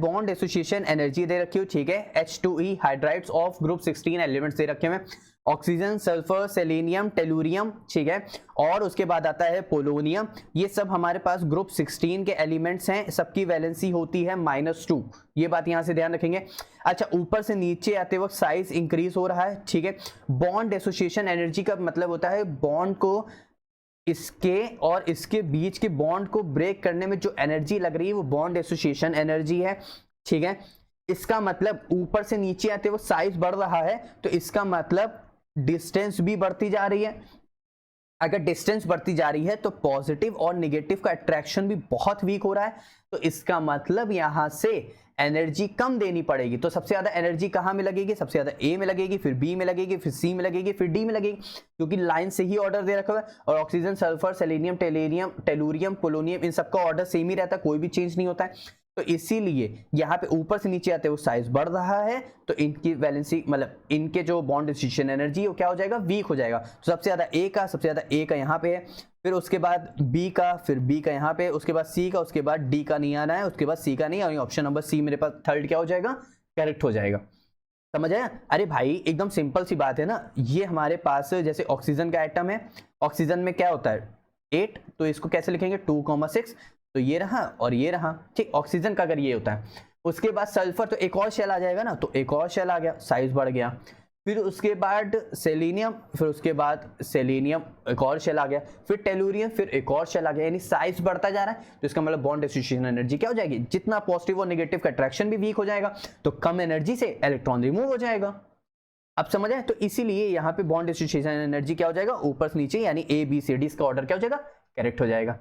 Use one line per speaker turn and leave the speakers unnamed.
Bond association energy दे रखी हो, ठीक है, H2E hydrides of group 16 elements they रखे हुए, ऑक्सीजन, सल्फर, सेलेनियम, टेलुरियम, ठीक है, और उसके बाद आता है पोलोनियम। ये सब हमारे पास ग्रुप 16 के एलिमेंट्स हैं, सबकी वैलेंसी होती है -2, ये बात यहां से ध्यान रखेंगे। अच्छा, ऊपर से नीचे आते वक्त साइज इंक्रीज हो रहा है, ठीक है। बॉन्ड एसोसिएशन एनर्जी का मतलब होता है बॉन्ड को, इसके और इसके बीच के बॉन्ड को ब्रेक करने में जो एनर्जी लग रही है वो बॉन्ड एसोसिएशन एनर्जी है, ठीक है। इसका मतलब ऊपर से नीचे आते वक्त साइज बढ़ रहा है, तो इसका मतलब डिस्टेंस भी बढ़ती जा रही है। अगर डिस्टेंस बढ़ती जा रही है तो पॉजिटिव और नेगेटिव का अट्रैक्शन भी बहुत वीक हो रहा है, तो इसका मतलब यहां से एनर्जी कम देनी पड़ेगी। तो सबसे ज्यादा एनर्जी कहां में लगेगी? सबसे ज्यादा ए में लगेगी, फिर बी में लगेगी, फिर सी में लगेगी, फिर डी में लगेगी, क्योंकि लाइन से ही ऑर्डर दे रखा है। और oxygen, sulphur, selenium, tellurium, polonium, इन सबका ऑर्डर सेम ही रहता है, कोई भी चेंज नहीं होता है। तो इसीलिए यहाँ पे ऊपर से नीचे आते हुए साइज बढ़ रहा है, तो इनकी वैलेंसी मतलब इनके जो बॉन्ड एसोसिएशन एनर्जी वो क्या हो जाएगा? वीक हो जाएगा। तो सबसे ज्यादा ए का यहाँ पे है, फिर उसके बाद बी का, फिर बी का यहाँ पे, उसके बाद सी का, उसके बाद डी का नहीं आना है, उसके बाद सी का नहीं, और ऑप्शन नंबर सी मेरे पास थर्ड क्या हो जाएगा? करेक्ट हो जाएगा। समझ आया? अरे भाई एकदम सिंपल सी बात है ना। ये हमारे पास जैसे ऑक्सीजन का एटम है, ऑक्सीजन में क्या होता है? 8, तो इसको कैसे लिखेंगे? 2,6, तो ये रहा और ये रहा, ठीक। ऑक्सीजन का अगर ये होता है, उसके बाद सल्फर, तो एक और शेल आ जाएगा ना, तो एक और शेल आ गया, साइज बढ़ गया। फिर उसके बाद सेलेनियम, फिर उसके बाद सेलेनियम, एक और शेल आ गया, फिर टेलुरियम, फिर एक और शेल आ गया, यानी साइज बढ़ता जा रहा है। तो इसका मतलब बॉन्ड एसोसिएशन एनर्जी क्या हो जाएगी? जितना पॉजिटिव और नेगेटिव का अट्रैक्शन भी वीक हो जाएगा, तो कम एनर्जी से इलेक्ट्रॉन रिमूव हो जाएगा। अब समझ आए? तो इसीलिए यहाँ पे बॉन्ड एसोसिएशन एनर्जी क्या हो जाएगा? ऊपर से नीचे, यानी ए बी सी डी, इसका ऑर्डर क्या हो जाएगा? करेक्ट हो जाएगा।